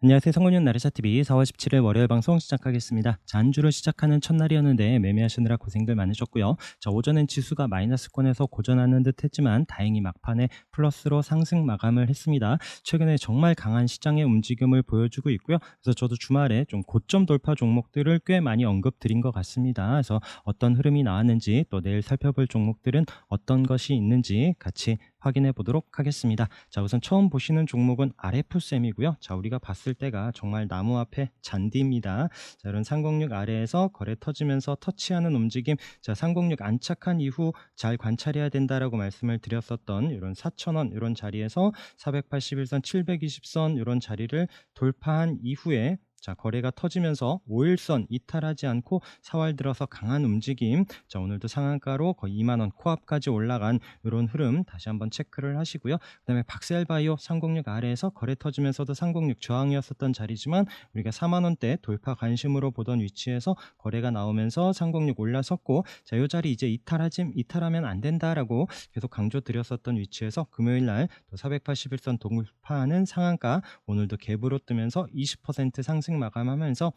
안녕하세요. 성원윤 나르샤TV 4월 17일 월요일 방송 시작하겠습니다. 자, 한 주를 시작하는 첫날이었는데 매매하시느라 고생들 많으셨고요. 자, 오전엔 지수가 마이너스권에서 고전하는 듯 했지만 다행히 막판에 플러스로 상승 마감을 했습니다. 최근에 정말 강한 시장의 움직임을 보여주고 있고요. 그래서 저도 주말에 좀 고점 돌파 종목들을 꽤 많이 언급드린 것 같습니다. 그래서 어떤 흐름이 나왔는지 또 내일 살펴볼 종목들은 어떤 것이 있는지 같이 확인해 보도록 하겠습니다. 자, 우선 처음 보시는 종목은 RF쌤이고요. 자, 우리가 봤을 때가 정말 나무 앞에 잔디입니다. 자, 이런 306 아래에서 거래 터지면서 터치하는 움직임, 자, 306 안착한 이후 잘 관찰해야 된다라고 말씀을 드렸었던 이런 4,000원 이런 자리에서 481선, 720선 이런 자리를 돌파한 이후에 자, 거래가 터지면서 5일선 이탈하지 않고 4월 들어서 강한 움직임, 자, 오늘도 상한가로 거의 2만원 코앞까지 올라간 이런 흐름 다시 한번 체크를 하시고요. 그 다음에 박셀바이오 306 아래에서 거래 터지면서도 306 저항이었었던 자리지만 우리가 4만원대 돌파 관심으로 보던 위치에서 거래가 나오면서 306 올라섰고, 자, 이 자리 이제 이탈하면 안 된다라고 계속 강조드렸었던 위치에서 금요일날 또 481선 돌파하는 상한가, 오늘도 갭으로 뜨면서 20% 상승 마감하면서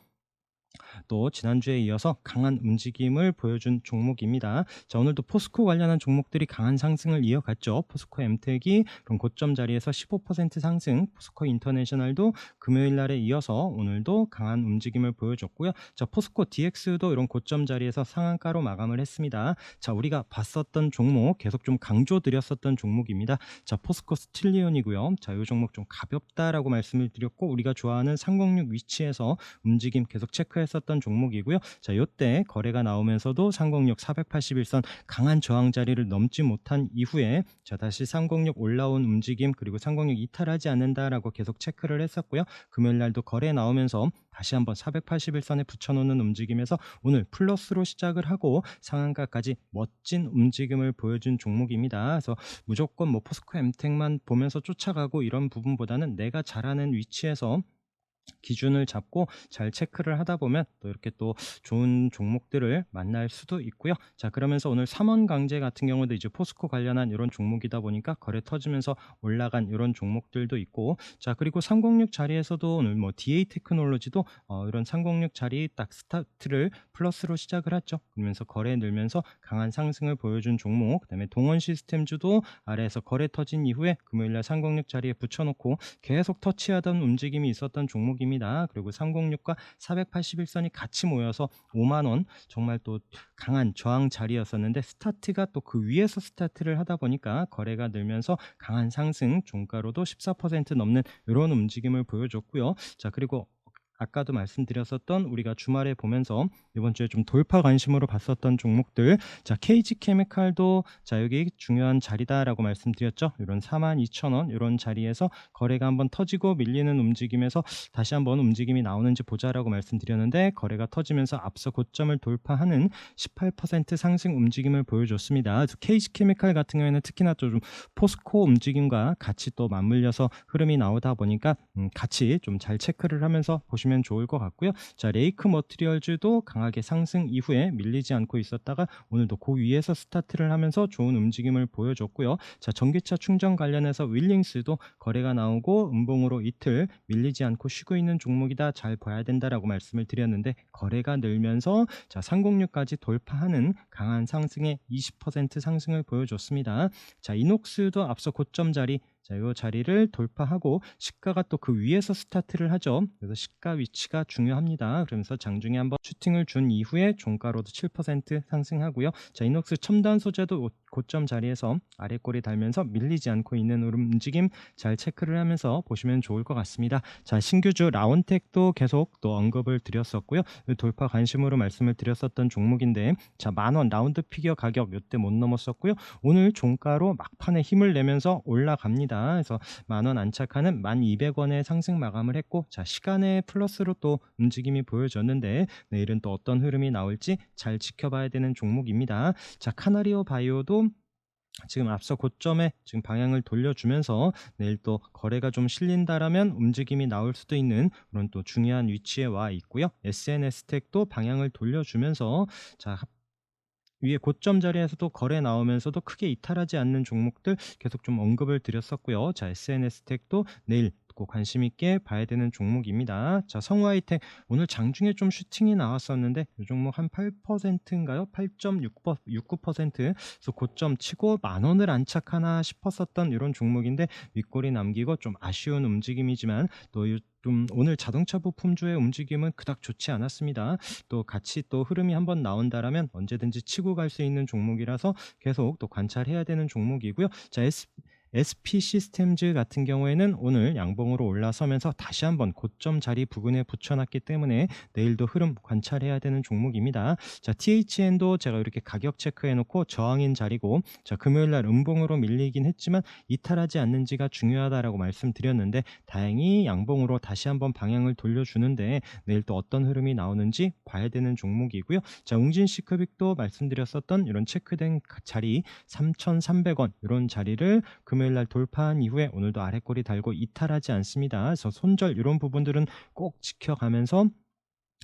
또 지난주에 이어서 강한 움직임을 보여준 종목입니다. 자, 오늘도 포스코 관련한 종목들이 강한 상승을 이어갔죠. 포스코 엠텍이 그럼 고점 자리에서 15% 상승, 포스코 인터내셔널도 금요일 날에 이어서 오늘도 강한 움직임을 보여줬고요. 자, 포스코 DX도 이런 고점 자리에서 상한가로 마감을 했습니다. 자, 우리가 봤었던 종목 계속 좀 강조드렸었던 종목입니다. 자, 포스코 스틸리온이고요. 자, 이 종목 좀 가볍다라고 말씀을 드렸고 우리가 좋아하는 306 위치에서 움직임 계속 체크했었던 종목이고요. 자, 요때 거래가 나오면서도 306 481선 강한 저항 자리를 넘지 못한 이후에 자, 다시 306 올라온 움직임, 그리고 306 이탈하지 않는다라고 계속 체크를 했었고요. 금요일 날도 거래 나오면서 다시 한번 481선에 붙여놓는 움직임에서 오늘 플러스로 시작을 하고 상한가까지 멋진 움직임을 보여준 종목입니다. 그래서 무조건 뭐 포스코 엠텍만 보면서 쫓아가고 이런 부분보다는 내가 잘하는 위치에서 기준을 잡고 잘 체크를 하다 보면 또 이렇게 또 좋은 종목들을 만날 수도 있고요. 자, 그러면서 오늘 삼원 강제 같은 경우도 이제 포스코 관련한 이런 종목이다 보니까 거래 터지면서 올라간 이런 종목들도 있고, 자, 그리고 306 자리에서도 오늘 뭐 DA 테크놀로지도 이런 306 자리 딱 스타트를 플러스로 시작을 했죠. 그러면서 거래 늘면서 강한 상승을 보여준 종목, 그다음에 동원 시스템주도 아래에서 거래 터진 이후에 금요일날 306 자리에 붙여놓고 계속 터치하던 움직임이 있었던 종목입니다. 그리고 306과 481선이 같이 모여서 5만원 정말 또 강한 저항 자리였었는데 스타트가 또 그 위에서 스타트를 하다 보니까 거래가 늘면서 강한 상승, 종가로도 14% 넘는 이런 움직임을 보여줬고요. 자, 그리고 아까도 말씀드렸었던 우리가 주말에 보면서 이번 주에 좀 돌파 관심으로 봤었던 종목들, 자, KG케미칼도 자, 여기 중요한 자리다라고 말씀드렸죠. 이런 42,000원 이런 자리에서 거래가 한번 터지고 밀리는 움직임에서 다시 한번 움직임이 나오는지 보자라고 말씀드렸는데 거래가 터지면서 앞서 고점을 돌파하는 18% 상승 움직임을 보여줬습니다. KG케미칼 같은 경우에는 특히나 좀 포스코 움직임과 같이 또 맞물려서 흐름이 나오다 보니까 같이 좀 잘 체크를 하면서 보시면 좋을 것 같고요. 자, 레이크 머티리얼즈도 강하게 상승 이후에 밀리지 않고 있었다가 오늘도 그 위에서 스타트를 하면서 좋은 움직임을 보여줬고요. 자, 전기차 충전 관련해서 윌링스도 거래가 나오고 음봉으로 이틀 밀리지 않고 쉬고 있는 종목이다, 잘 봐야 된다라고 말씀을 드렸는데 거래가 늘면서 자, 306까지 돌파하는 강한 상승의 20% 상승을 보여줬습니다. 자, 이녹스도 앞서 고점 자리, 자, 이 자리를 돌파하고 시가가 또 그 위에서 스타트를 하죠. 그래서 시가 위치가 중요합니다. 그러면서 장중에 한번 슈팅을 준 이후에 종가로도 7% 상승하고요. 자, 이녹스 첨단 소재도 고점 자리에서 아래꼬리 달면서 밀리지 않고 있는 움직임 잘 체크를 하면서 보시면 좋을 것 같습니다. 자, 신규주 라온텍도 계속 또 언급을 드렸었고요. 돌파 관심으로 말씀을 드렸었던 종목인데, 자, 만원 라운드 피겨 가격 이때 못 넘었었고요. 오늘 종가로 막판에 힘을 내면서 올라갑니다. 그래서 만원 안착하는 1,200원의 상승 마감을 했고, 자, 시간의 플러스로 또 움직임이 보여졌는데 내일은 또 어떤 흐름이 나올지 잘 지켜봐야 되는 종목입니다. 자, 카나리오 바이오도 지금 앞서 고점에 지금 방향을 돌려주면서 내일 또 거래가 좀 실린다라면 움직임이 나올 수도 있는 그런 또 중요한 위치에 와 있고요. SNS텍도 방향을 돌려주면서 자, 위에 고점 자리에서도 거래 나오면서도 크게 이탈하지 않는 종목들 계속 좀 언급을 드렸었고요. 자, SNS텍도 내일 꼭 관심 있게 봐야 되는 종목입니다. 자, 성우하이텍 오늘 장중에 좀 슈팅이 나왔었는데 이 종목 한 8%인가요? 8.69% 그래서 고점 치고 만 원을 안착하나 싶었었던 이런 종목인데 윗골이 남기고 좀 아쉬운 움직임이지만 또 좀 오늘 자동차 부품주의 움직임은 그닥 좋지 않았습니다. 또 같이 또 흐름이 한번 나온다라면 언제든지 치고 갈 수 있는 종목이라서 계속 또 관찰해야 되는 종목이고요. 자, SP 시스템즈 같은 경우에는 오늘 양봉으로 올라서면서 다시 한번 고점 자리 부근에 붙여놨기 때문에 내일도 흐름 관찰해야 되는 종목입니다. 자, THN도 제가 이렇게 가격 체크해놓고 저항인 자리고, 자, 금요일날 음봉으로 밀리긴 했지만 이탈하지 않는지가 중요하다라고 말씀드렸는데 다행히 양봉으로 다시 한번 방향을 돌려주는데 내일 또 어떤 흐름이 나오는지 봐야 되는 종목이고요. 자, 웅진시크빅도 말씀드렸었던 이런 체크된 자리 3,300원 이런 자리를 금요일날 돌파한 이후에 오늘도 아래꼬리 달고 이탈하지 않습니다. 그래서 손절 이런 부분들은 꼭 지켜가면서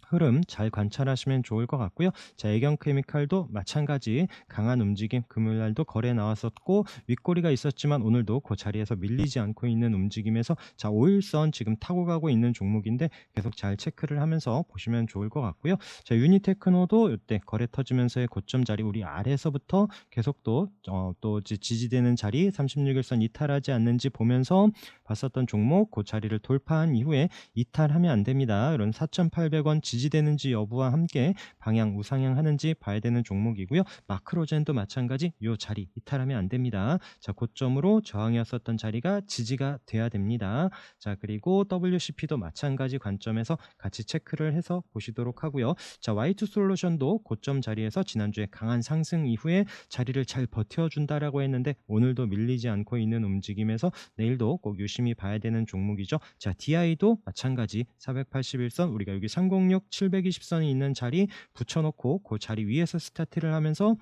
흐름 잘 관찰하시면 좋을 것 같고요. 자, 애경케미칼도 마찬가지 강한 움직임 금요일날도 거래 나왔었고 윗꼬리가 있었지만 오늘도 그 자리에서 밀리지 않고 있는 움직임에서 자, 5일선 지금 타고 가고 있는 종목인데 계속 잘 체크를 하면서 보시면 좋을 것 같고요. 자, 유니테크노도 이때 거래 터지면서의 고점 자리 우리 아래에서부터 계속 또 지지되는 자리 36일선 이탈하지 않는지 보면서 봤었던 종목 그 자리를 돌파한 이후에 이탈하면 안 됩니다. 이런 4,800원 지지되는지 여부와 함께 방향 우상향하는지 봐야 되는 종목이고요. 마크로젠도 마찬가지 이 자리 이탈하면 안 됩니다. 자, 고점으로 저항이었었던 자리가 지지가 돼야 됩니다. 자, 그리고 WCP도 마찬가지 관점에서 같이 체크를 해서 보시도록 하고요. 자, Y2솔루션도 고점 자리에서 지난주에 강한 상승 이후에 자리를 잘 버텨준다라고 했는데 오늘도 밀리지 않고 있는 움직임에서 내일도 꼭 유심히 봐야 되는 종목이죠. 자, DI도 마찬가지 481선 우리가 여기 306 720선이 있는 자리 붙여놓고 그 자리 위에서 스타트를 하면서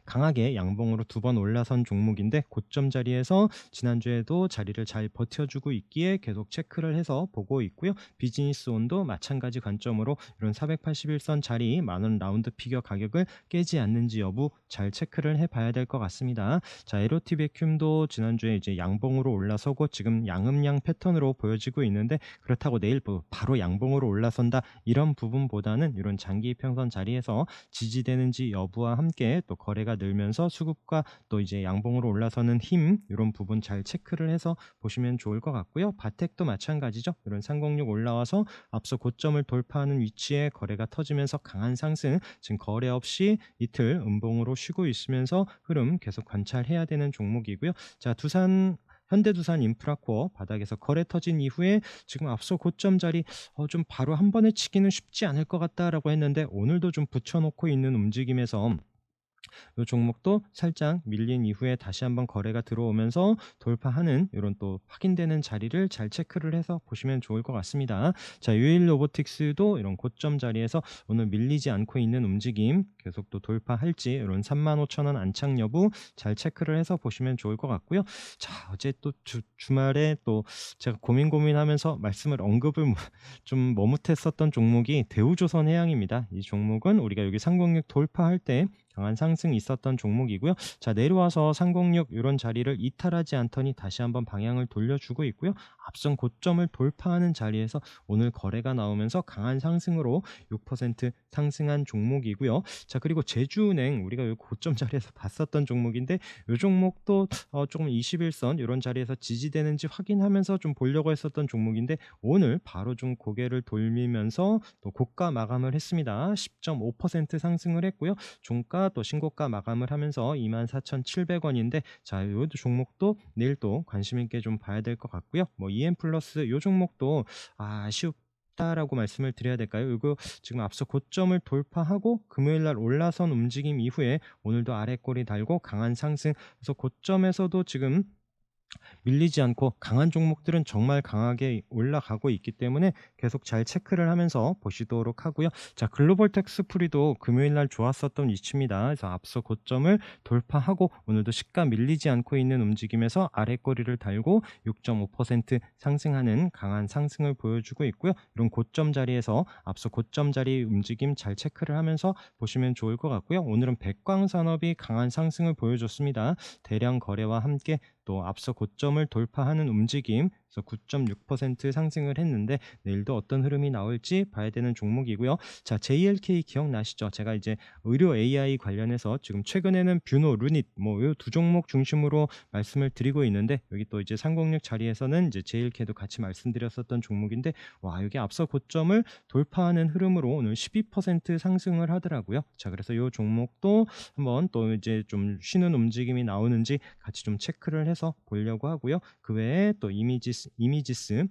강하게 양봉으로 두 번 올라선 종목인데 고점 자리에서 지난주에도 자리를 잘 버텨주고 있기에 계속 체크를 해서 보고 있고요. 비즈니스온도 마찬가지 관점으로 이런 481선 자리 만원 라운드 피겨 가격을 깨지 않는지 여부 잘 체크를 해봐야 될 것 같습니다. 자, LOT 베큐움도 지난주에 이제 양봉으로 올라서고 지금 양음양 패턴으로 보여지고 있는데 그렇다고 내일 바로 양봉으로 올라선다 이런 부분보다는 이런 장기 평선 자리에서 지지되는지 여부와 함께 또 거래가 늘면서 수급과 또 이제 양봉으로 올라서는 힘 이런 부분 잘 체크를 해서 보시면 좋을 것 같고요. 바텍도 마찬가지죠. 이런 306 올라와서 앞서 고점을 돌파하는 위치에 거래가 터지면서 강한 상승 지금 거래 없이 이틀 음봉으로 쉬고 있으면서 흐름 계속 관찰해야 되는 종목이고요. 자, 현대두산 인프라코어 바닥에서 거래 터진 이후에 지금 앞서 고점 자리 좀 바로 한 번에 치기는 쉽지 않을 것 같다라고 했는데 오늘도 좀 붙여놓고 있는 움직임에서 이 종목도 살짝 밀린 이후에 다시 한번 거래가 들어오면서 돌파하는 이런 또 확인되는 자리를 잘 체크를 해서 보시면 좋을 것 같습니다. 자, 유일 로보틱스도 이런 고점 자리에서 오늘 밀리지 않고 있는 움직임 계속 또 돌파할지 이런 35,000원 안착 여부 잘 체크를 해서 보시면 좋을 것 같고요. 자, 어제 또 주말에 또 제가 고민하면서 말씀을 언급을 좀 머뭇했었던 종목이 대우조선해양입니다. 이 종목은 우리가 여기 306 돌파할 때 강한 상승이 있었던 종목이고요. 자, 내려와서 306 이런 자리를 이탈하지 않더니 다시 한번 방향을 돌려주고 있고요. 앞선 고점을 돌파하는 자리에서 오늘 거래가 나오면서 강한 상승으로 6% 상승한 종목이고요. 자, 그리고 제주은행 우리가 이 고점 자리에서 봤었던 종목인데 이 종목도 조금 21선 이런 자리에서 지지되는지 확인하면서 좀 보려고 했었던 종목인데 오늘 바로 좀 고개를 돌리면서 또 고가 마감을 했습니다. 10.5% 상승을 했고요. 종가 또 신고가 마감을 하면서 24,700원인데 자, 이 종목도 내일 또 관심 있게 좀 봐야 될 것 같고요. 뭐 EM 플러스 이 종목도 아쉽다라고 말씀을 드려야 될까요? 이거 지금 앞서 고점을 돌파하고 금요일날 올라선 움직임 이후에 오늘도 아래꼬리 달고 강한 상승 그래서 고점에서도 지금 밀리지 않고 강한 종목들은 정말 강하게 올라가고 있기 때문에 계속 잘 체크를 하면서 보시도록 하고요. 자, 글로벌 텍스프리도 금요일날 좋았었던 위치입니다. 그래서 앞서 고점을 돌파하고 오늘도 시가 밀리지 않고 있는 움직임에서 아래꼬리를 달고 6.5% 상승하는 강한 상승을 보여주고 있고요. 이런 고점 자리에서 앞서 고점 자리 움직임 잘 체크를 하면서 보시면 좋을 것 같고요. 오늘은 백광산업이 강한 상승을 보여줬습니다. 대량 거래와 함께 또 앞서 고점을 돌파하는 움직임, 그래서 9.6% 상승을 했는데 내일도 어떤 흐름이 나올지 봐야 되는 종목이고요. 자, JLK 기억나시죠? 제가 이제 의료 AI 관련해서 지금 최근에는 뷰노, 루닛 뭐 이 두 종목 중심으로 말씀을 드리고 있는데, 여기 또 이제 306 자리에서는 이제 JLK도 같이 말씀드렸었던 종목인데, 와, 여기 앞서 고점을 돌파하는 흐름으로 오늘 12% 상승을 하더라고요. 자, 그래서 이 종목도 한번 또 이제 좀 쉬는 움직임이 나오는지 같이 좀 체크를 해서 보려고 하고요. 그 외에 또 이미지스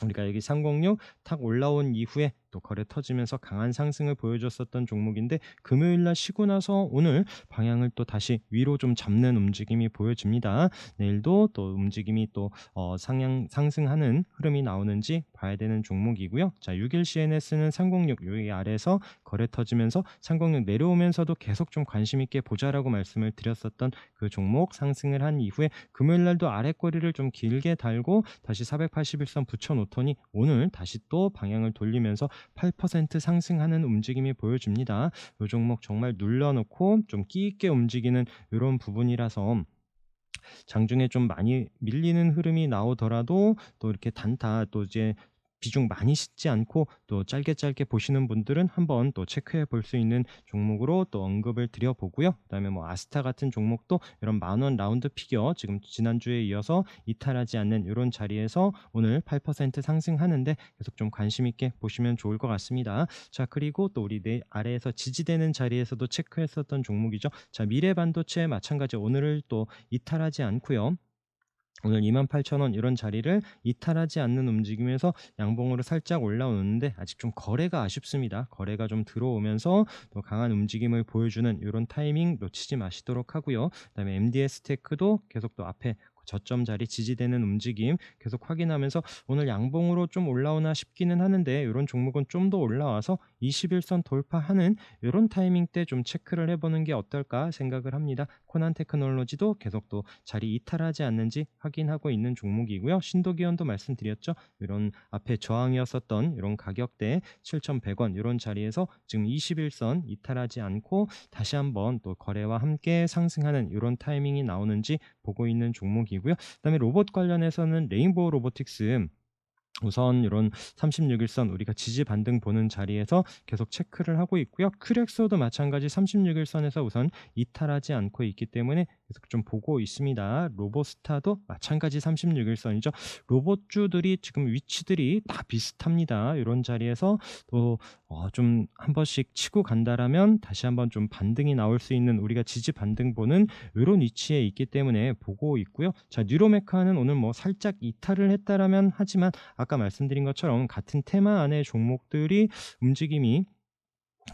우리가 여기 306 탁 올라온 이후에 또 거래 터지면서 강한 상승을 보여줬었던 종목인데, 금요일 날 쉬고 나서 오늘 방향을 또 다시 위로 좀 잡는 움직임이 보여집니다. 내일도 또 움직임이 또 상승하는 흐름이 나오는지 봐야 되는 종목이고요. 자, 6일 CNS는 306 여기 아래에서 거래 터지면서 306 내려오면서도 계속 좀 관심 있게 보자라고 말씀을 드렸었던 그 종목, 상승을 한 이후에 금요일 날도 아래 꼬리를 좀 길게 달고 다시 481선 붙여놓더니 오늘 다시 또 방향을 돌리면서 8% 상승하는 움직임이 보여집니다. 이 종목 정말 눌러놓고 좀 끼 있게 움직이는 이런 부분이라서 장중에 좀 많이 밀리는 흐름이 나오더라도 또 이렇게 단타 또 이제 비중 많이 싣지 않고 또 짧게 보시는 분들은 한번 또 체크해 볼 수 있는 종목으로 또 언급을 드려보고요. 그다음에 뭐 아스타 같은 종목도 이런 만원 라운드 피겨 지금 지난주에 이어서 이탈하지 않는 이런 자리에서 오늘 8% 상승하는데 계속 좀 관심 있게 보시면 좋을 것 같습니다. 자, 그리고 또 우리 아래에서 지지되는 자리에서도 체크했었던 종목이죠. 자, 미래반도체 마찬가지 오늘을 또 이탈하지 않고요. 오늘 28,000원 이런 자리를 이탈하지 않는 움직임에서 양봉으로 살짝 올라오는데 아직 좀 거래가 아쉽습니다. 거래가 좀 들어오면서 또 강한 움직임을 보여주는 이런 타이밍 놓치지 마시도록 하고요. 그다음에 MDS 테크도 계속 또 앞에 저점 자리 지지되는 움직임 계속 확인하면서 오늘 양봉으로 좀 올라오나 싶기는 하는데, 이런 종목은 좀 더 올라와서 21선 돌파하는 이런 타이밍 때 좀 체크를 해보는 게 어떨까 생각을 합니다. 코난 테크놀로지도 계속 또 자리 이탈하지 않는지 확인하고 있는 종목이고요. 신도기원도 말씀드렸죠. 이런 앞에 저항이었었던 이런 가격대 7,100원 이런 자리에서 지금 21선 이탈하지 않고 다시 한번 또 거래와 함께 상승하는 이런 타이밍이 나오는지 보고 있는 종목이고요. 그다음에 로봇 관련해서는 레인보우 로보틱스 우선 이런 36일선 우리가 지지 반등 보는 자리에서 계속 체크를 하고 있고요. 큐렉소도 마찬가지 36일선에서 우선 이탈하지 않고 있기 때문에 계속 좀 보고 있습니다. 로보스타도 마찬가지 36일선이죠. 로봇주들이 지금 위치들이 다 비슷합니다. 이런 자리에서 또 좀 한 번씩 치고 간다라면 다시 한번 좀 반등이 나올 수 있는, 우리가 지지 반등 보는 이런 위치에 있기 때문에 보고 있고요. 자, 뉴로메카는 오늘 뭐 살짝 이탈을 했다라면 하지만 아까 말씀드린 것처럼 같은 테마 안의 종목들이 움직임이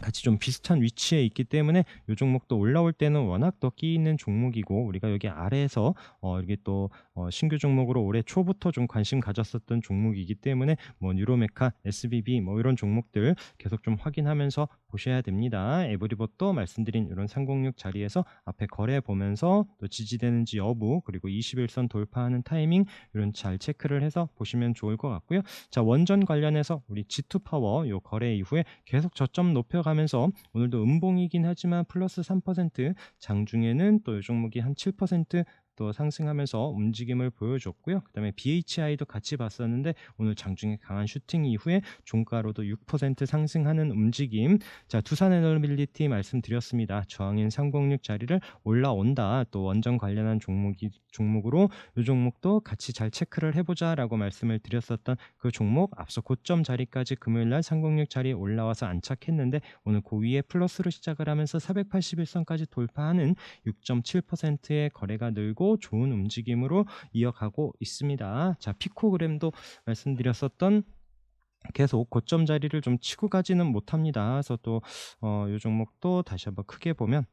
같이 좀 비슷한 위치에 있기 때문에 이 종목도 올라올 때는 워낙 더 끼 있는 종목이고, 우리가 여기 아래에서 이게 또 신규 종목으로 올해 초부터 좀 관심 가졌었던 종목이기 때문에 뭐 뉴로메카, SBB 뭐 이런 종목들 계속 좀 확인하면서 보셔야 됩니다. 에브리봇도 말씀드린 이런 306 자리에서 앞에 거래 보면서 또 지지되는지 여부, 그리고 21선 돌파하는 타이밍 이런 잘 체크를 해서 보시면 좋을 것 같고요. 자, 원전 관련해서 우리 G2파워 요 거래 이후에 계속 저점 높여가면서 오늘도 음봉이긴 하지만 플러스 3%, 장중에는 또 이 종목이 한 7% 또 상승하면서 움직임을 보여줬고요. 그 다음에 BHI도 같이 봤었는데 오늘 장중에 강한 슈팅 이후에 종가로도 6% 상승하는 움직임. 자, 두산에너빌리티 말씀드렸습니다. 저항인 306 자리를 올라온다. 또 원전 관련한 종목으로 이 종목도 같이 잘 체크를 해보자라고 말씀을 드렸었던 그 종목, 앞서 고점 자리까지 금요일날 306 자리에 올라와서 안착했는데 오늘 그 위에 플러스로 시작을 하면서 481선까지 돌파하는 6.7%의 거래가 늘고 좋은 움직임으로 이어가고 있습니다. 자, 피코그램도 말씀드렸었던 계속 고점 자리를 좀 치고 가지는 못합니다. 그래서 또 이 종목도 다시 한번 크게 보면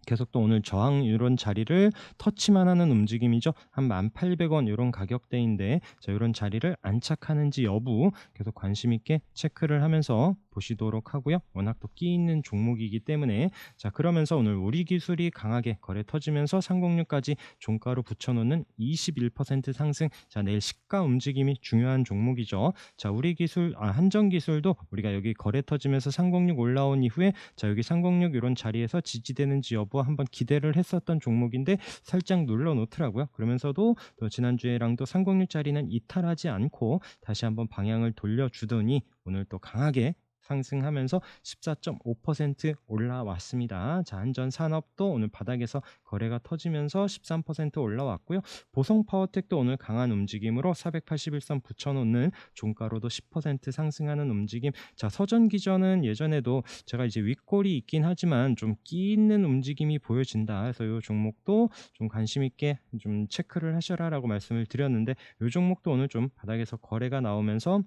계속 또 오늘 저항 이런 자리를 터치만 하는 움직임이죠. 한 1,800원 이런 가격대인데, 자, 이런 자리를 안착하는지 여부 계속 관심 있게 체크를 하면서 보시도록 하고요. 워낙 또 끼 있는 종목이기 때문에, 자, 그러면서 오늘 우리 기술이 강하게 거래 터지면서 306까지 종가로 붙여놓는 21% 상승. 자, 내일 시가 움직임이 중요한 종목이죠. 자, 우리 기술 한정 기술도 우리가 여기 거래 터지면서 306 올라온 이후에 자, 여기 306 이런 자리에서 지지되는지 여부 여부 한번 기대를 했었던 종목인데 살짝 눌러 놓더라고요. 그러면서도 또 지난주에랑도 306짜리는 이탈하지 않고 다시 한번 방향을 돌려주더니 오늘 또 강하게 상승하면서 14.5% 올라왔습니다. 자, 한전산업도 오늘 바닥에서 거래가 터지면서 13% 올라왔고요. 보성파워텍도 오늘 강한 움직임으로 481선 붙여놓는 종가로도 10% 상승하는 움직임. 자, 서전기전은 예전에도 제가 이제 윗골이 있긴 하지만 좀 끼 있는 움직임이 보여진다. 그래서 이 종목도 좀 관심 있게 좀 체크를 하셔라라고 말씀을 드렸는데 이 종목도 오늘 좀 바닥에서 거래가 나오면서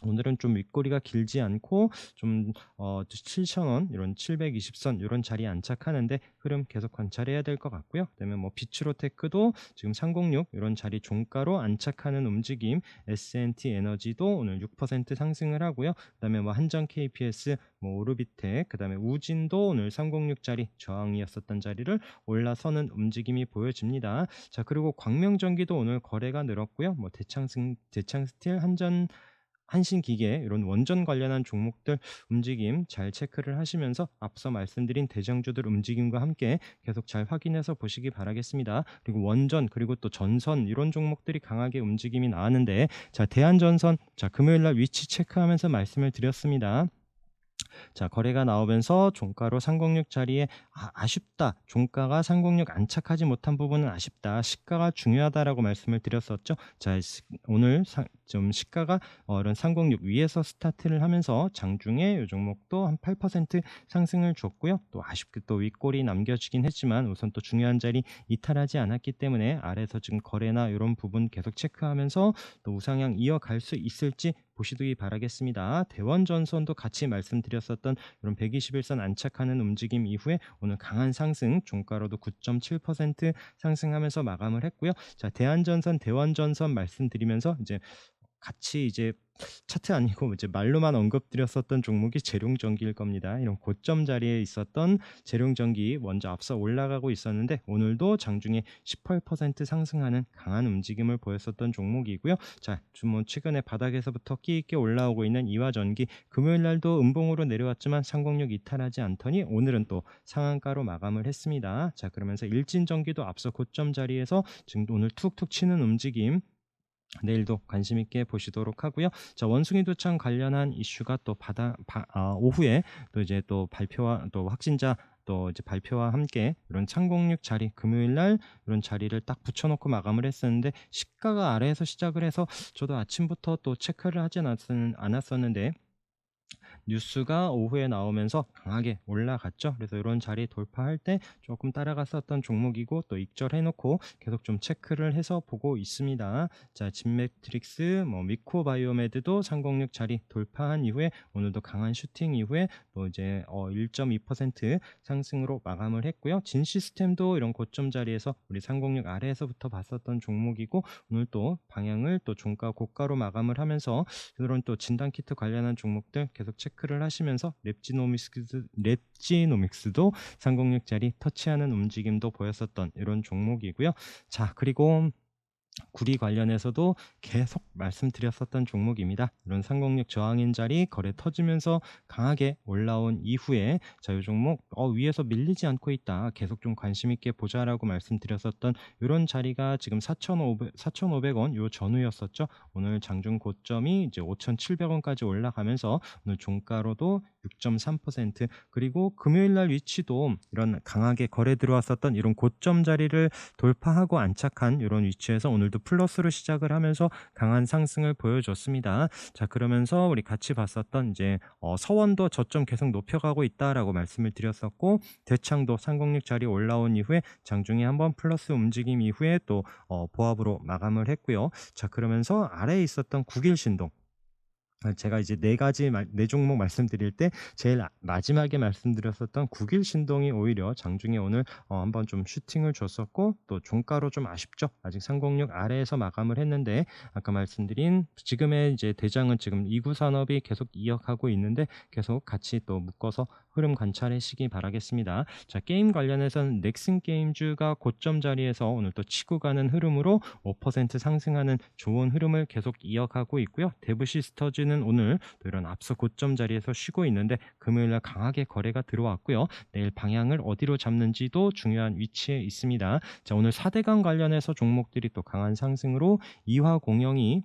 오늘은 좀 윗꼬리가 길지 않고 좀 7,000원 이런 720선 이런 자리에 안착하는데 흐름 계속 관찰해야 될 것 같고요. 그다음에 뭐 비츠로테크도 지금 306 이런 자리 종가로 안착하는 움직임, S&T 에너지도 오늘 6% 상승을 하고요. 그다음에 뭐 한전 KPS, 뭐 오르비텍, 그다음에 우진도 오늘 306짜리 저항이었었던 자리를 올라서는 움직임이 보여집니다. 자, 그리고 광명전기도 오늘 거래가 늘었고요. 뭐 대창스틸, 한신기계 이런 원전 관련한 종목들 움직임 잘 체크를 하시면서 앞서 말씀드린 대장주들 움직임과 함께 계속 잘 확인해서 보시기 바라겠습니다. 그리고 원전 그리고 또 전선 이런 종목들이 강하게 움직임이 나왔는데 자, 대한전선 자, 금요일날 위치 체크하면서 말씀을 드렸습니다. 자, 거래가 나오면서 종가로 306 자리에 아쉽다. 종가가 306 안착하지 못한 부분은 아쉽다. 시가가 중요하다라고 말씀을 드렸었죠. 자, 오늘 좀 시가가 이런 306 위에서 스타트를 하면서 장중에 이 종목도 한 8% 상승을 줬고요. 또 아쉽게 또 윗골이 남겨지긴 했지만 우선 또 중요한 자리 이탈하지 않았기 때문에 아래에서 지금 거래나 이런 부분 계속 체크하면서 또 우상향 이어갈 수 있을지 보시기 바라겠습니다. 대원전선도 같이 말씀드렸었던 이런 121선 안착하는 움직임 이후에 오늘 강한 상승, 종가로도 9.7% 상승하면서 마감을 했고요. 자, 대한전선, 대원전선 말씀드리면서 이제 같이 이제 차트 아니고 이제 말로만 언급드렸었던 종목이 재룡전기일 겁니다. 이런 고점 자리에 있었던 재룡전기 먼저 앞서 올라가고 있었는데 오늘도 장중에 18% 상승하는 강한 움직임을 보였었던 종목이고요. 자, 뭐 최근에 바닥에서부터 끼 있게 올라오고 있는 이화전기 금요일 날도 음봉으로 내려왔지만 306 이탈하지 않더니 오늘은 또 상한가로 마감을 했습니다. 자, 그러면서 일진전기도 앞서 고점 자리에서 지금 오늘 툭툭 치는 움직임 내일도 관심 있게 보시도록 하고요. 자, 원숭이 도청 관련한 이슈가 또 오후에 또 이제 또 발표와 또 확진자 또 이제 발표와 함께 이런 306 자리 금요일 날 이런 자리를 딱 붙여놓고 마감을 했었는데 시가가 아래에서 시작을 해서 저도 아침부터 또 체크를 하지 않았었는데 뉴스가 오후에 나오면서 강하게 올라갔죠. 그래서 이런 자리 돌파할 때 조금 따라갔었던 종목이고 또 익절해놓고 계속 좀 체크를 해서 보고 있습니다. 자, 진매트릭스, 뭐 미코바이오메드도 306 자리 돌파한 이후에 오늘도 강한 슈팅 이후에 또 이제 1.2% 상승으로 마감을 했고요. 진시스템도 이런 고점 자리에서 우리 306 아래에서부터 봤었던 종목이고 오늘 또 방향을 또 종가 고가로 마감을 하면서 이런 또 진단키트 관련한 종목들 계속 체크를 하시면서 랩지노믹스도 306짜리 터치하는 움직임도 보였었던 이런 종목이고요. 자, 그리고 구리 관련해서도 계속 말씀드렸었던 종목입니다. 이런 306 저항인 자리 거래 터지면서 강하게 올라온 이후에 자, 이 종목 위에서 밀리지 않고 있다. 계속 좀 관심 있게 보자라고 말씀드렸었던 이런 자리가 지금 4,500원 요 전후였었죠. 오늘 장중 고점이 이제 5,700원까지 올라가면서 오늘 종가로도 6.3% 그리고 금요일 날 위치도 이런 강하게 거래 들어왔었던 이런 고점 자리를 돌파하고 안착한 이런 위치에서 오늘도 플러스로 시작을 하면서 강한 상승을 보여줬습니다. 자, 그러면서 우리 같이 봤었던 이제 서원도 저점 계속 높여가고 있다라고 말씀을 드렸었고 대창도 306 자리 올라온 이후에 장중에 한번 플러스 움직임 이후에 또 보합으로 마감을 했고요. 자, 그러면서 아래에 있었던 국일신동 제가 이제 네 종목 말씀드릴 때 제일 마지막에 말씀드렸었던 국일신동이 오히려 장중에 오늘 한번 좀 슈팅을 줬었고 또 종가로 좀 아쉽죠. 아직 306 아래에서 마감을 했는데 아까 말씀드린 지금의 이제 대장은 지금 2구 산업이 계속 이어가고 있는데 계속 같이 또 묶어서 흐름 관찰하시기 바라겠습니다. 자, 게임 관련해서는 넥슨 게임즈가 고점 자리에서 오늘 또 치고 가는 흐름으로 5% 상승하는 좋은 흐름을 계속 이어가고 있고요. 데브시스터즈는 오늘 또 이런 앞서 고점 자리에서 쉬고 있는데 금요일날 강하게 거래가 들어왔고요. 내일 방향을 어디로 잡는지도 중요한 위치에 있습니다. 자, 오늘 4대강 관련해서 종목들이 또 강한 상승으로 이화공영이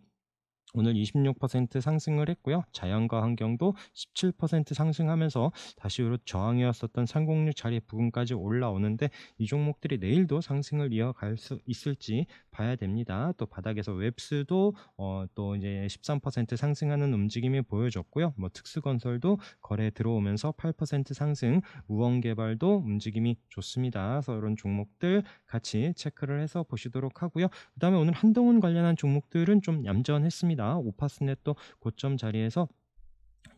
오늘 26% 상승을 했고요. 자연과 환경도 17% 상승하면서 다시 이런 저항이었었던 306 자리 부근까지 올라오는데 이 종목들이 내일도 상승을 이어갈 수 있을지 봐야 됩니다. 또 바닥에서 웹스도 또 이제 13% 상승하는 움직임이 보여졌고요. 뭐 특수건설도 거래 들어오면서 8% 상승, 우원개발도 움직임이 좋습니다. 그래서 이런 종목들 같이 체크를 해서 보시도록 하고요. 그 다음에 오늘 한동훈 관련한 종목들은 좀 얌전했습니다. 오파스넷도 고점 자리에서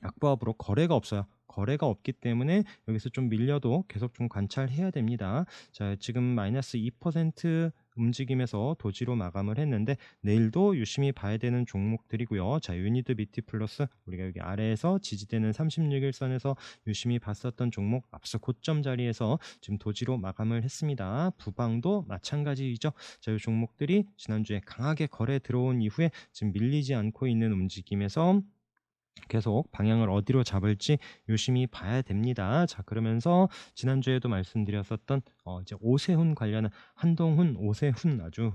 약보합으로 거래가 없어요. 거래가 없기 때문에 여기서 좀 밀려도 계속 좀 관찰해야 됩니다. 자, 지금 마이너스 2% 움직임에서 도지로 마감을 했는데 내일도 유심히 봐야 되는 종목들이고요. 자, 유니드 BT 플러스 우리가 여기 아래에서 지지되는 36일선에서 유심히 봤었던 종목 앞서 고점 자리에서 지금 도지로 마감을 했습니다. 부방도 마찬가지이죠. 자, 이 종목들이 지난주에 강하게 거래 들어온 이후에 지금 밀리지 않고 있는 움직임에서 계속 방향을 어디로 잡을지 유심히 봐야 됩니다. 자, 그러면서 지난주에도 말씀드렸었던 이제 오세훈 관련한 한동훈, 오세훈 아주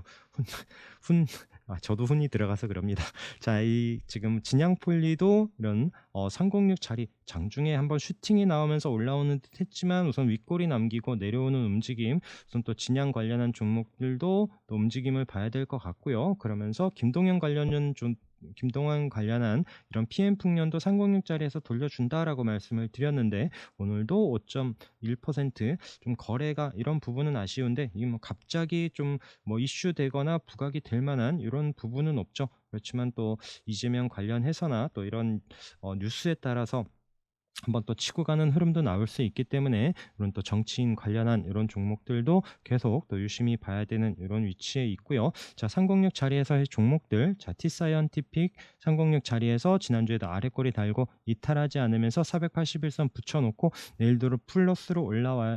저도 훈이 들어가서 그럽니다. 자, 이 지금 진양폴리도 이런 306 자리 장중에 한번 슈팅이 나오면서 올라오는 듯 했지만 우선 윗골이 남기고 내려오는 움직임, 우선 또 진양 관련한 종목들도 또 움직임을 봐야 될 것 같고요. 그러면서 김동현 관련한 이런 PM 풍년도 306짜리에서 돌려준다라고 말씀을 드렸는데 오늘도 5.1% 거래가 이런 부분은 아쉬운데 이게 뭐 갑자기 좀 뭐 이슈되거나 부각이 될 만한 이런 부분은 없죠. 그렇지만 또 이재명 관련해서나 또 이런 뉴스에 따라서 한번 또 치고 가는 흐름도 나올 수 있기 때문에 이런 또 정치인 관련한 이런 종목들도 계속 또 유심히 봐야 되는 이런 위치에 있고요. 자, 306 자리에서의 종목들, 자, T사이언티픽 306 자리에서 지난주에도 아래꼬리 달고 이탈하지 않으면서 481선 붙여놓고 내일도 플러스로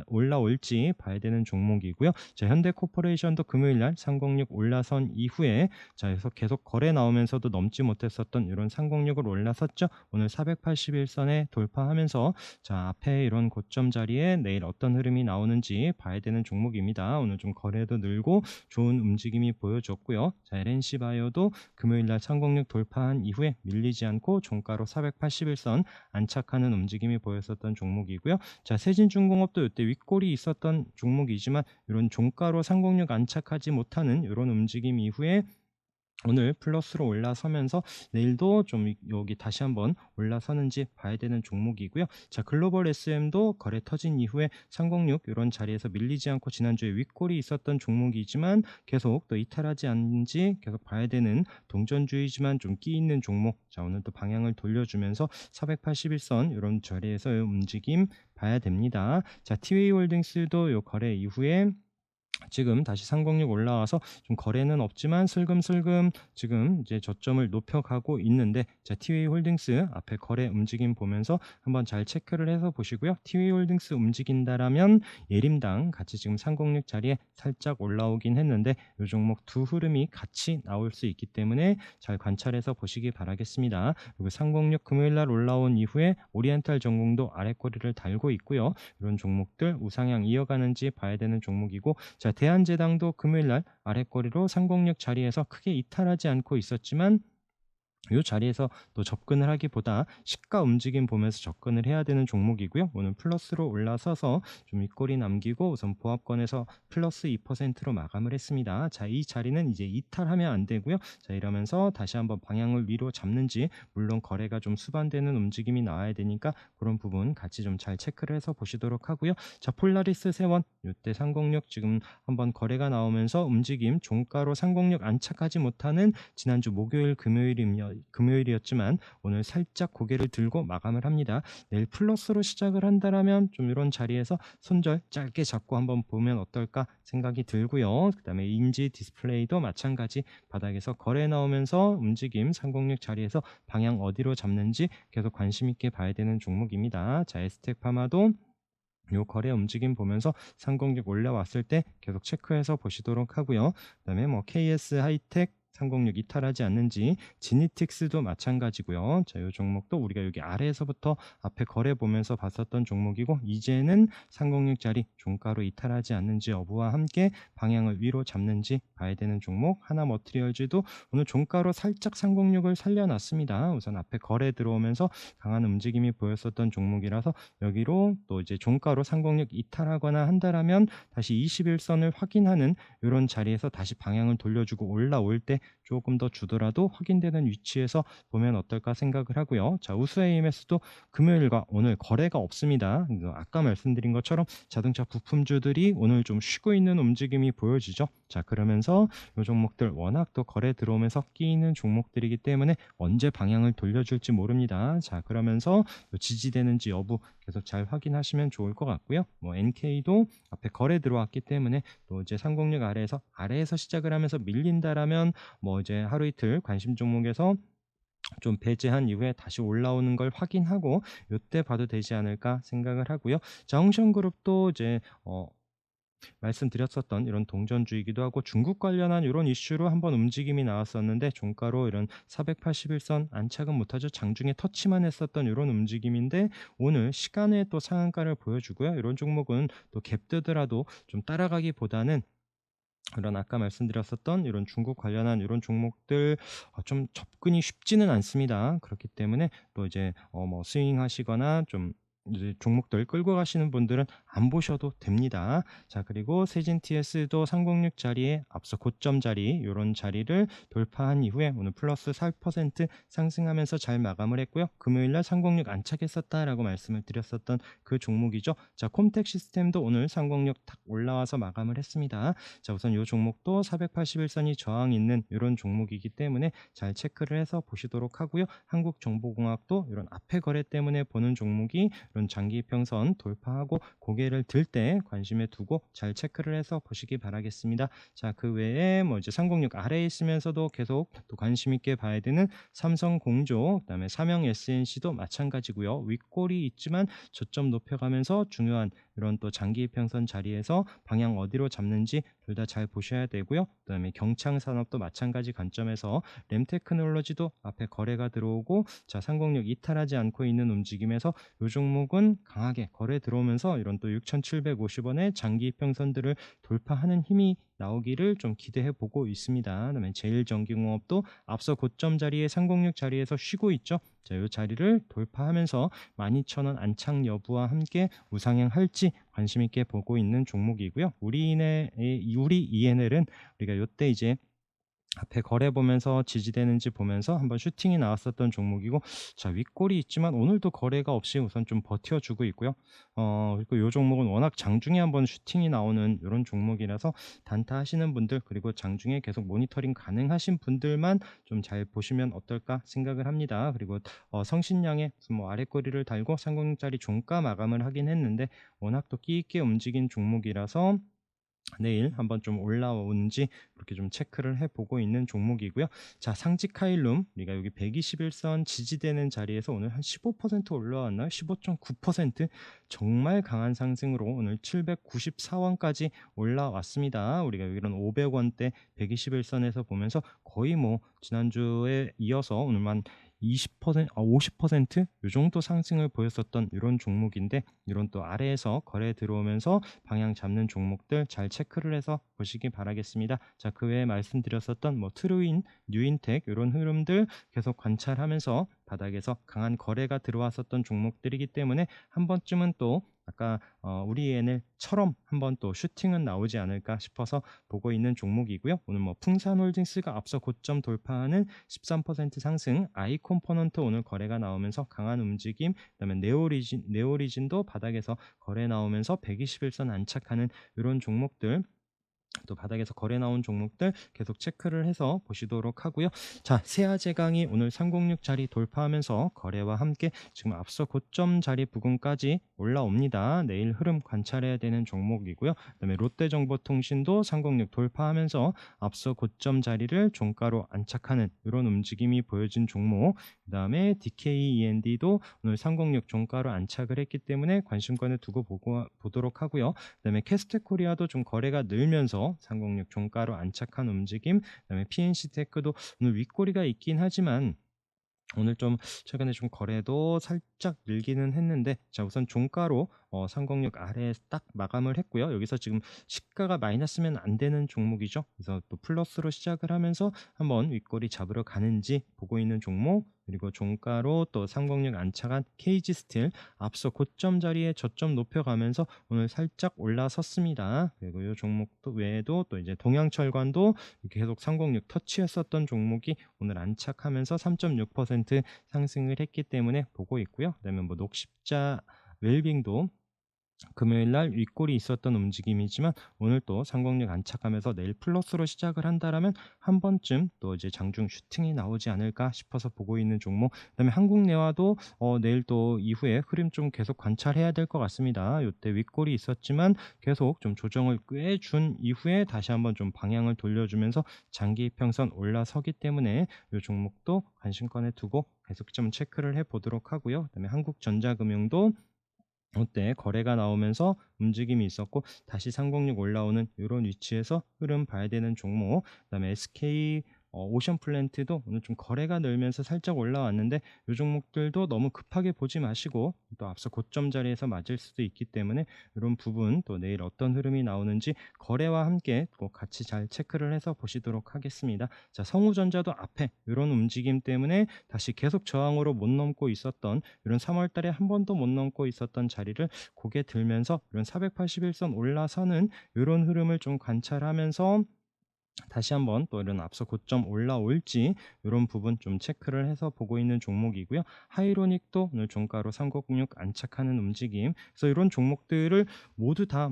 올라올지 봐야 되는 종목이고요. 자, 현대코퍼레이션도 금요일날 306 올라선 이후에 자, 그래서 계속 거래 나오면서도 넘지 못했었던 이런 306을 올라섰죠. 오늘 481선에 돌파하면서 자, 앞에 이런 고점 자리에 내일 어떤 흐름이 나오는지 봐야 되는 종목입니다. 오늘 좀 거래도 늘고 좋은 움직임이 보여줬고요. 자, LNC바이오도 금요일날 306 돌파한 이후에 밀리지 않고 종가로 481선 안착하는 움직임이 보였었던 종목이고요. 자, 세진중공업도 이때 윗골이 있었던 종목이지만 이런 종가로 306 안착하지 못하는 이런 움직임 이후에 오늘 플러스로 올라서면서 내일도 좀 여기 다시 한번 올라서는지 봐야 되는 종목이고요. 자, 글로벌 SM도 거래 터진 이후에 306 이런 자리에서 밀리지 않고 지난주에 윗골이 있었던 종목이지만 계속 또 이탈하지 않는지 계속 봐야 되는 동전주의지만 좀 끼 있는 종목. 자, 오늘 또 방향을 돌려주면서 481선 이런 자리에서 움직임 봐야 됩니다. 자, 티웨이홀딩스도 요 거래 이후에 지금 다시 306 올라와서 좀 거래는 없지만 슬금슬금 지금 이제 저점을 높여가고 있는데 자, 티웨이 홀딩스 앞에 거래 움직임 보면서 한번 잘 체크를 해서 보시고요. 티웨이 홀딩스 움직인다라면 예림당 같이 지금 306 자리에 살짝 올라오긴 했는데 이 종목 두 흐름이 같이 나올 수 있기 때문에 잘 관찰해서 보시기 바라겠습니다. 그리고 306 금요일날 올라온 이후에 오리엔탈 전공도 아래꼬리를 달고 있고요. 이런 종목들 우상향 이어가는지 봐야 되는 종목이고 자, 대한제당도 금요일날 아래꼬리로 306 자리에서 크게 이탈하지 않고 있었지만 이 자리에서 또 접근을 하기보다 시가 움직임 보면서 접근을 해야 되는 종목이고요. 오늘 플러스로 올라서서 좀 윗골이 남기고 우선 보합권에서 플러스 2%로 마감을 했습니다. 자, 이 자리는 이제 이탈하면 안 되고요. 자, 이러면서 다시 한번 방향을 위로 잡는지 물론 거래가 좀 수반되는 움직임이 나와야 되니까 그런 부분 같이 좀 잘 체크를 해서 보시도록 하고요. 자, 폴라리스 세원 이때 306 지금 한번 거래가 나오면서 움직임 종가로 306 안착하지 못하는 지난주 목요일 금요일이었 금요일이었지만 오늘 살짝 고개를 들고 마감을 합니다. 내일 플러스로 시작을 한다라면 좀 이런 자리에서 손절 짧게 잡고 한번 보면 어떨까 생각이 들고요. 그다음에 인지 디스플레이도 마찬가지 바닥에서 거래 나오면서 움직임 306 자리에서 방향 어디로 잡는지 계속 관심 있게 봐야 되는 종목입니다. 자, 에스텍 파마도 요 거래 움직임 보면서 306 올라왔을 때 계속 체크해서 보시도록 하고요. 그다음에 뭐 KS 하이텍 306 이탈하지 않는지, 지니틱스도 마찬가지고요. 자, 요 종목도 우리가 여기 아래에서부터 앞에 거래 보면서 봤었던 종목이고, 이제는 306 자리 종가로 이탈하지 않는지 여부와 함께 방향을 위로 잡는지 봐야 되는 종목. 하나머티리얼즈도 오늘 종가로 살짝 306을 살려놨습니다. 우선 앞에 거래 들어오면서 강한 움직임이 보였었던 종목이라서 여기로 또 이제 종가로 306 이탈하거나 한다라면 다시 21선을 확인하는 이런 자리에서 다시 방향을 돌려주고 올라올 때 조금 더 주더라도 확인되는 위치에서 보면 어떨까 생각을 하고요. 자, 우수 AMS도 금요일과 오늘 거래가 없습니다. 아까 말씀드린 것처럼 자동차 부품주들이 오늘 좀 쉬고 있는 움직임이 보여지죠. 자, 그러면서 이 종목들 워낙 또 거래 들어오면서 끼이는 종목들이기 때문에 언제 방향을 돌려줄지 모릅니다. 자, 그러면서 지지되는지 여부 계속 잘 확인하시면 좋을 것 같고요. 뭐 NK도 앞에 거래 들어왔기 때문에 또 이제 306 아래에서 시작을 하면서 밀린다라면 뭐 이제 하루 이틀 관심 종목에서 좀 배제한 이후에 다시 올라오는 걸 확인하고 요때 봐도 되지 않을까 생각을 하고요. 자, 홍션그룹도 이제 말씀드렸었던 이런 동전주이기도 하고 중국 관련한 이런 이슈로 한번 움직임이 나왔었는데 종가로 이런 481선 안착은 못하죠. 장중에 터치만 했었던 이런 움직임인데 오늘 시간에 또 상한가를 보여주고요. 이런 종목은 또 갭뜨더라도 좀 따라가기보다는 이런 아까 말씀드렸었던 이런 중국 관련한 이런 종목들 좀 접근이 쉽지는 않습니다. 그렇기 때문에 또 이제 뭐 스윙하시거나 좀 이제 종목들 끌고 가시는 분들은 안 보셔도 됩니다. 자, 그리고 세진 TS도 306 자리에 앞서 고점 자리 이런 자리를 돌파한 이후에 오늘 플러스 4% 상승하면서 잘 마감을 했고요. 금요일날 306 안착했었다라고 말씀을 드렸었던 그 종목이죠. 자, 콤텍 시스템도 오늘 306 탁 올라와서 마감을 했습니다. 자, 우선 이 종목도 481선이 저항 있는 이런 종목이기 때문에 잘 체크를 해서 보시도록 하고요. 한국정보공학도 이런 앞에 거래 때문에 보는 종목이 이런 장기 이평선 돌파하고 고개를 들 때 관심에 두고 잘 체크를 해서 보시기 바라겠습니다. 자, 그 외에 뭐 이제 306 아래에 있으면서도 계속 또 관심 있게 봐야 되는 삼성공조, 그다음에 삼형 SNC도 마찬가지고요. 윗골이 있지만 저점 높여가면서 중요한 이런 또 장기 이평선 자리에서 방향 어디로 잡는지 둘 다 잘 보셔야 되고요. 그다음에 경창산업도 마찬가지 관점에서 램테크놀로지도 앞에 거래가 들어오고, 자, 306 이탈하지 않고 있는 움직임에서 이 종목은 강하게 거래 들어오면서 이런 또 6,750원의 장기 이평선들을 돌파하는 힘이 나오기를 좀 기대해 보고 있습니다. 그다음에 제일전기공업도 앞서 고점 자리에 306 자리에서 쉬고 있죠. 자, 이 자리를 돌파하면서 12,000원 안착 여부와 함께 우상향할지 관심 있게 보고 있는 종목이고요. 우리 ENL은 우리가 이때 이제 앞에 거래 보면서 지지되는지 보면서 한번 슈팅이 나왔었던 종목이고, 자, 윗골이 있지만 오늘도 거래가 없이 우선 좀 버텨주고 있고요. 그리고 이 종목은 워낙 장중에 한번 슈팅이 나오는 이런 종목이라서 단타 하시는 분들, 그리고 장중에 계속 모니터링 가능하신 분들만 좀 잘 보시면 어떨까 생각을 합니다. 그리고 성신양의 뭐 아랫꼬리를 달고 306짜리 종가 마감을 하긴 했는데 워낙 또 끼 있게 움직인 종목이라서 내일 한번 좀 올라오는지 그렇게 좀 체크를 해보고 있는 종목이고요. 자, 상지카일룸 우리가 여기 121선 지지되는 자리에서 오늘 한 15% 올라왔나요? 15.9% 정말 강한 상승으로 오늘 794원까지 올라왔습니다. 우리가 이런 500원대 121선에서 보면서 거의 뭐 지난주에 이어서 오늘만 50%이 정도 상승을 보였었던 이런 종목인데, 이런 또 아래에서 거래 들어오면서 방향 잡는 종목들 잘 체크를 해서 보시기 바라겠습니다. 자, 그 외에 말씀드렸었던 뭐 트루인, 뉴인텍 이런 흐름들 계속 관찰하면서 바닥에서 강한 거래가 들어왔었던 종목들이기 때문에 한 번쯤은 또 아까 우리 ENL처럼 한번 또 슈팅은 나오지 않을까 싶어서 보고 있는 종목이고요. 오늘 뭐 풍산홀딩스가 앞서 고점 돌파하는 13% 상승, 아이콤포넌트 오늘 거래가 나오면서 강한 움직임, 그다음에 네오리진도 바닥에서 거래 나오면서 121선 안착하는 이런 종목들 또 바닥에서 거래 나온 종목들 계속 체크를 해서 보시도록 하고요. 자, 세아제강이 오늘 306 자리 돌파하면서 거래와 함께 지금 앞서 고점 자리 부근까지 올라옵니다. 내일 흐름 관찰해야 되는 종목이고요. 그다음에 롯데정보통신도 306 돌파하면서 앞서 고점 자리를 종가로 안착하는 이런 움직임이 보여진 종목. 그다음에 DKEND도 오늘 306 종가로 안착을 했기 때문에 관심권을 두고 보도록 하고요. 그다음에 캐스트코리아도 좀 거래가 늘면서 306 종가로 안착한 움직임. 그다음에 PNC테크도 오늘 윗꼬리가 있긴 하지만 오늘 좀 최근에 좀 거래도 살짝 늘기는 했는데, 자 우선 종가로 306 아래에 딱 마감을 했고요. 여기서 지금 시가가 마이너스면 안 되는 종목이죠. 그래서 또 플러스로 시작을 하면서 한번 윗꼬리 잡으러 가는지 보고 있는 종목. 그리고 종가로 또 306 안착한 KG스틸 앞서 고점 자리에 저점 높여가면서 오늘 살짝 올라섰습니다. 그리고 이 종목도 외에도 또 이제 동양철관도 계속 306 터치했었던 종목이 오늘 안착하면서 3.6% 상승을 했기 때문에 보고 있고요. 그다음에 뭐 녹십자 웰빙도 금요일 날 윗골이 있었던 움직임이지만 오늘 또 306 안착하면서 내일 플러스로 시작을 한다라면 한 번쯤 또 이제 장중 슈팅이 나오지 않을까 싶어서 보고 있는 종목. 그다음에 한국내화도 내일 또 이후에 흐름 좀 계속 관찰해야 될 것 같습니다. 이때 윗골이 있었지만 계속 좀 조정을 꽤 준 이후에 다시 한번 좀 방향을 돌려주면서 장기 이평선 올라서기 때문에 이 종목도 관심권에 두고 계속 좀 체크를 해 보도록 하고요. 그다음에 한국전자금융도 이때 거래가 나오면서 움직임이 있었고 다시 306 올라오는 이런 위치에서 흐름 봐야 되는 종목. 그다음에 SK 오션플랜트도 오늘 좀 거래가 늘면서 살짝 올라왔는데 이 종목들도 너무 급하게 보지 마시고 또 앞서 고점 자리에서 맞을 수도 있기 때문에 이런 부분 또 내일 어떤 흐름이 나오는지 거래와 함께 꼭 같이 잘 체크를 해서 보시도록 하겠습니다. 자, 성우전자도 앞에 이런 움직임 때문에 다시 계속 저항으로 못 넘고 있었던 이런 3월 달에 한 번도 못 넘고 있었던 자리를 고개 들면서 이런 481선 올라서는 이런 흐름을 좀 관찰하면서 다시 한번 또 이런 앞서 고점 올라올지 이런 부분 좀 체크를 해서 보고 있는 종목이고요. 하이로닉도 오늘 종가로 3006 안착하는 움직임. 그래서 이런 종목들을 모두 다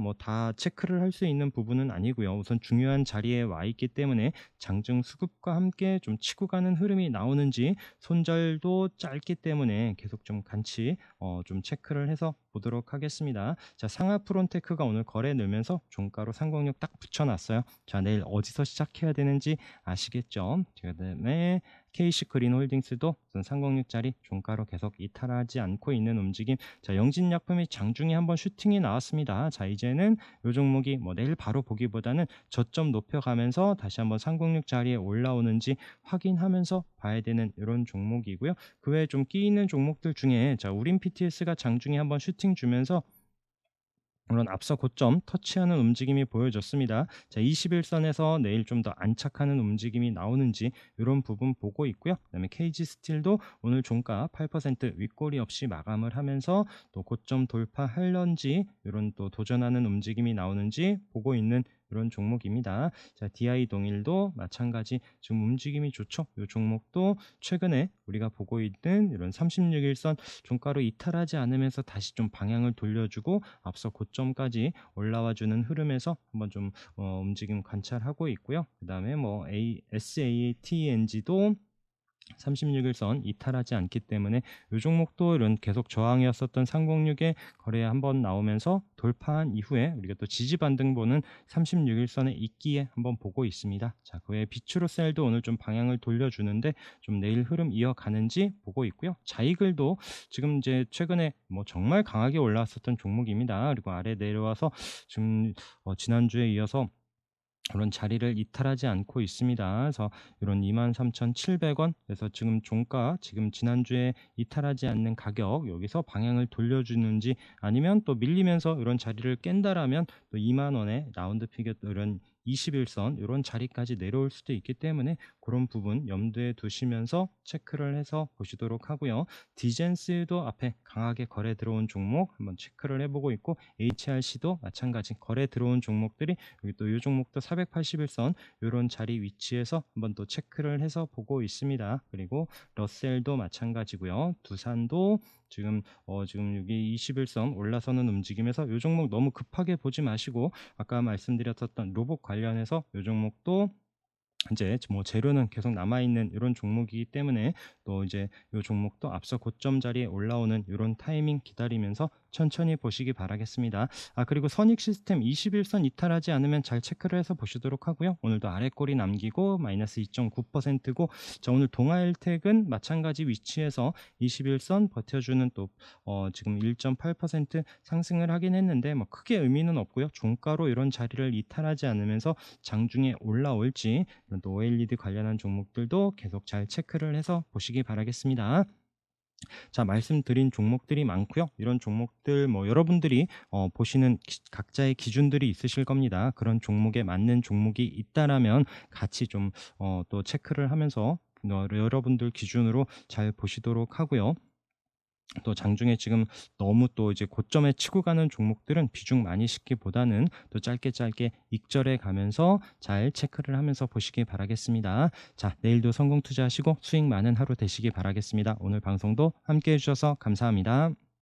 체크를 할 수 있는 부분은 아니고요. 우선 중요한 자리에 와 있기 때문에 장중 수급과 함께 좀 치고 가는 흐름이 나오는지 손절도 짧기 때문에 계속 좀 같이 좀 체크를 해서 보도록 하겠습니다. 자, 상하프론테크가 오늘 거래 늘면서 종가로 306 딱 붙여놨어요. 자, 내일 어디서 시작해야 되는지 아시겠죠? 그다음에 KC그린홀딩스도 306짜리 종가로 계속 이탈하지 않고 있는 움직임. 자, 영진약품이 장중에 한번 슈팅이 나왔습니다. 자, 이제는 이 종목이 뭐 내일 바로 보기보다는 저점 높여가면서 다시 한번 306 자리에 올라오는지 확인하면서 봐야 되는 이런 종목이고요. 그 외에 좀 끼 있는 종목들 중에 자, 우린 PTS가 장중에 한번 슈팅 주면서 물론 앞서 고점 터치하는 움직임이 보여졌습니다. 자, 21선에서 내일 좀 더 안착하는 움직임이 나오는지 이런 부분 보고 있고요. 그다음에 KG 스틸도 오늘 종가 8% 윗꼬리 없이 마감을 하면서 또 고점 돌파할런지 이런 또 도전하는 움직임이 나오는지 보고 있는 이런 종목입니다. 자, DI 동일도 마찬가지 지금 움직임이 좋죠. 이 종목도 최근에 우리가 보고 있는 이런 36일선 종가로 이탈하지 않으면서 다시 좀 방향을 돌려주고 앞서 고점까지 올라와주는 흐름에서 한번 좀 움직임 관찰하고 있고요. 그 다음에 뭐 SATNG도 36일선 이탈하지 않기 때문에 이 종목도 이런 계속 저항이었었던 306에 거래에 한번 나오면서 돌파한 이후에 우리가 또 지지 반등 보는 36일선에 있기에 한번 보고 있습니다. 자, 그 외에 비추로셀도 오늘 좀 방향을 돌려주는데 좀 내일 흐름 이어가는지 보고 있고요. 자이글도 지금 이제 최근에 뭐 정말 강하게 올라왔었던 종목입니다. 그리고 아래 내려와서 지금 지난주에 이어서 그런 자리를 이탈하지 않고 있습니다. 그래서 이런 23,700원, 그래서 지금 종가 지금 지난주에 이탈하지 않는 가격 여기서 방향을 돌려주는지 아니면 또 밀리면서 이런 자리를 깬다라면 또 2만 원에 라운드 피겨 이런 21선 이런 자리까지 내려올 수도 있기 때문에 그런 부분 염두에 두시면서 체크를 해서 보시도록 하고요. 디젠스도 앞에 강하게 거래 들어온 종목 한번 체크를 해보고 있고 HRC도 마찬가지 거래 들어온 종목들이 여기 또 이 종목도 481선 이런 자리 위치에서 한번 또 체크를 해서 보고 있습니다. 그리고 러셀도 마찬가지고요. 두산도 지금 여기 21선 올라서는 움직임에서 요 종목 너무 급하게 보지 마시고 아까 말씀드렸었던 로봇 관련해서 요 종목도 이제 뭐 재료는 계속 남아 있는 이런 종목이기 때문에 또 이제 요 종목도 앞서 고점 자리에 올라오는 이런 타이밍 기다리면서 천천히 보시기 바라겠습니다. 그리고 선익 시스템 21선 이탈하지 않으면 잘 체크를 해서 보시도록 하고요. 오늘도 아래 꼬리 남기고 마이너스 2.9%고 자, 오늘 동아일텍은 마찬가지 위치에서 21선 버텨주는 또 지금 1.8% 상승을 하긴 했는데 뭐 크게 의미는 없고요. 종가로 이런 자리를 이탈하지 않으면서 장중에 올라올지 이런 또 OLED 관련한 종목들도 계속 잘 체크를 해서 보시기 바라겠습니다. 자, 말씀드린 종목들이 많고요. 이런 종목들 뭐 여러분들이 보시는 각자의 기준들이 있으실 겁니다. 그런 종목에 맞는 종목이 있다라면 같이 좀 또 체크를 하면서 여러분들 기준으로 잘 보시도록 하고요. 또 장중에 지금 너무 또 이제 고점에 치고 가는 종목들은 비중 많이 싣기보다는 또 짧게 짧게 익절해 가면서 잘 체크를 하면서 보시기 바라겠습니다. 자, 내일도 성공 투자하시고 수익 많은 하루 되시기 바라겠습니다. 오늘 방송도 함께 해주셔서 감사합니다.